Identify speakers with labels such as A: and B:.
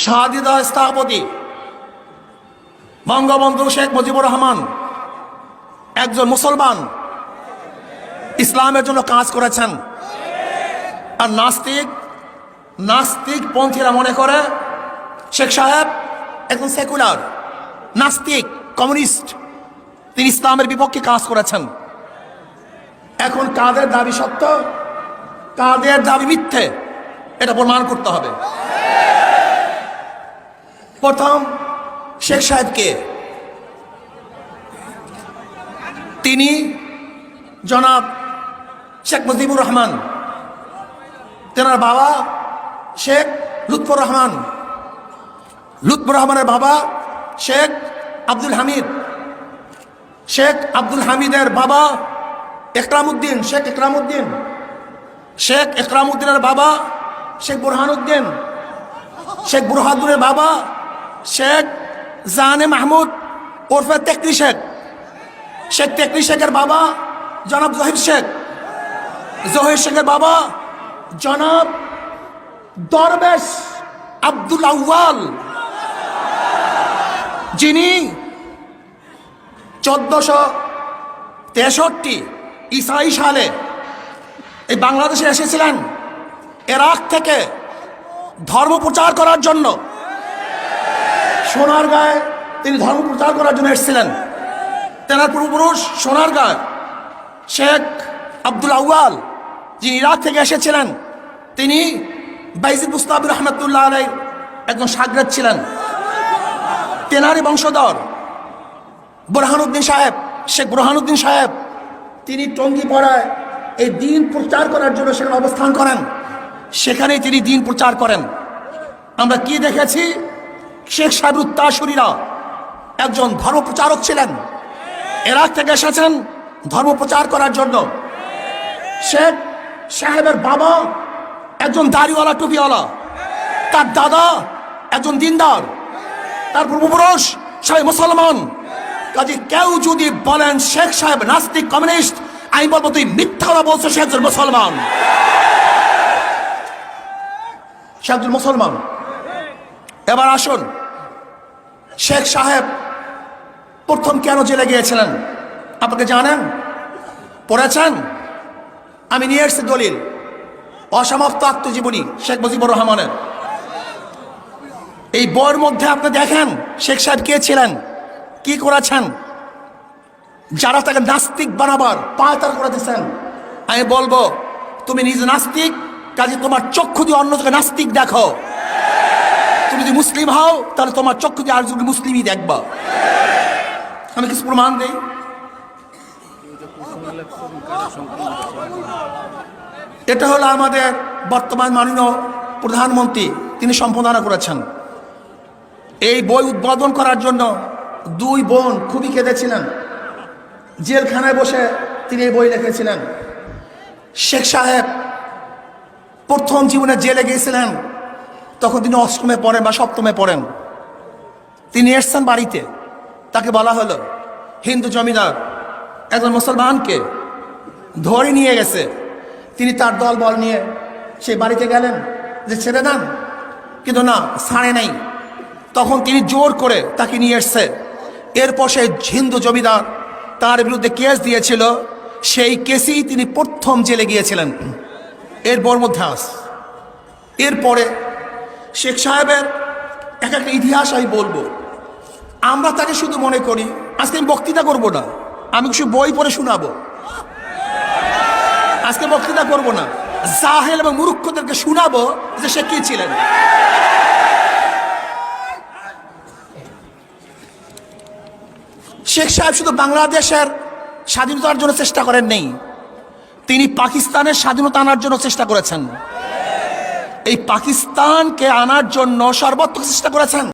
A: স্বাধীনতা স্থপতি বঙ্গবন্ধু শেখ মুজিবুর রহমান একজন মুসলমান, ইসলামের জন্য কাজ করেছেন। আর নাস্তিক পন্থীরা মনে করে শেখ সাহেব একজন সেকুলার নাস্তিক কমিউনিস্ট, তিনি ইসলামের বিপক্ষে কাজ করেছেন। এখন কাদের দাবি সত্য, কাদের দাবি মিথ্যে, এটা প্রমাণ করতে হবে। প্রথম শেখ সাহেবকে, তিনি জনাব শেখ মুজিবুর রহমান, তেনার বাবা শেখ লুৎফর রহমান, লুৎফর রহমানের বাবা শেখ আব্দুল হামিদ, শেখ আব্দুল হামিদের বাবা একরামউদ্দিন, শেখ একরামউদ্দিন, শেখ একরামউদ্দিনের বাবা শেখ বুরহানুদ্দিন, শেখ বুরহানুদ্দিনের বাবা শেখ জানে মাহমুদ ওরফে তেকরি শেখ, শেখ তেকরি শেখের বাবা জনাব জহির শেখ, জহির শেখের বাবা জনাব দরবেশ আব্দুল আউয়াল, যিনি 1463 ঈসাই সালে এই বাংলাদেশে এসেছিলেন ইরাক থেকে ধর্ম প্রচার করার জন্য। সোনারগাঁয়ে তিনি ধর্ম প্রচার করার জন্য এসেছিলেন। তেনার পূর্বপুরুষ সোনারগাঁয় শেখ আব্দুল আউয়াল, যিনি ইরাক থেকে এসেছিলেন, তিনি বাইজিদ মুস্তাবি রহমতুল্লাহ আলাইহির একজন শাগরেদ ছিলেন। তেনারই বংশধর বুরহানুদ্দিন সাহেব, শেখ বুরহানুদ্দিন সাহেব, তিনি টঙ্গীপাড়ায় এই দিন প্রচার করার জন্য সেখানে অবস্থান করেন। সেখানেই তিনি দিন প্রচার করেন। আমরা কি দেখেছি, শেখ সাহেবের উত্তরসূরিরা একজন ধর্ম প্রচারক ছিলেন, ইরাক থেকে এসেছেন ধর্ম প্রচার করার জন্য। শেখ সাহেবের বাবা একজন দাড়িওয়ালা টুপিওয়ালা, তার দাদা একজন দিনদার, তার পূর্বপুরুষ সবাই মুসলমান। কাজে কেউ যদি বলেন শেখ সাহেব নাস্তিক কমিউনিস্ট, আমি বলবো তুই মিথ্যা বলছো, সে একজন মুসলমান, সে একজন মুসলমান। এবার আসুন, শেখ সাহেব প্রথম কেন জেলে গিয়েছিলেন আপনাকে জানেন, পড়েছেন? আমি নিয়ে এসেছি দলিল, অসমাপ্ত আত্মজীবনী শেখ মুজিবুর রহমানের। এই বইয়ের মধ্যে আপনি দেখেন শেখ সাহেব কে ছিলেন, কি করেছেন। যারা তাকে নাস্তিক বানাবার পায়তার করে দিচ্ছেন, আমি বলবো তুমি নিজে নাস্তিক, কাজে তোমার চক্ষু দিয়ে অন্যকে নাস্তিক দেখো। তুমি যদি মুসলিম হও তাহলে তোমার চক্ষু দিয়ে আর যদি মুসলিমই দেখবা। আমি কিছু প্রমাণ দিই। এটা হলো আমাদের বর্তমান মাননীয় প্রধানমন্ত্রী, তিনি সম্পাদনা করেছেন। এই বই উদ্বোধন করার জন্য দুই বোন খুবই কেঁদেছিলেন। জেলখানায় বসে তিনি এই বই লিখেছিলেন। শেখ সাহেব প্রথম জীবনে জেলে গিয়েছিলেন, তখন তিনি অষ্টমে পড়েন বা সপ্তমে পড়েন। তিনি এসছেন বাড়িতে, তাকে বলা হলো হিন্দু জমিদার একজন মুসলমানকে ধরে নিয়ে গেছে। তিনি তার দল বল নিয়ে সেই বাড়িতে গেলেন যে ছেড়ে দেন, কিন্তু না, ছাড়ে নাই। তখন তিনি জোর করে তাকে নিয়ে এসছে। এরপর সেই হিন্দু জমিদার তার বিরুদ্ধে কেস দিয়েছিল, সেই কেসেই তিনি প্রথম জেলে গিয়েছিলেন। এরপর মধ্যে এরপরে শেখ সাহেবের এক একটা ইতিহাস আমি বলবো। আমরা তাকে শুধু মনে করি, আজকে আমি বক্তৃতা করবো না, আমি কিছু বই পড়ে শোনাবো। আজকে বক্তৃতা করবো না, জাহেল এবং মূর্খদেরকে শোনাবো যে সে কি ছিলেন। শেখ সাহেব শুধু বাংলাদেশের স্বাধীনতার জন্য চেষ্টা করেন নেই, তিনি পাকিস্তানের স্বাধীনতা আনার জন্য চেষ্টা করেছেন। এই পাকিস্তানকে আনার জন্য সর্বোচ্চ চেষ্টা করেছেন।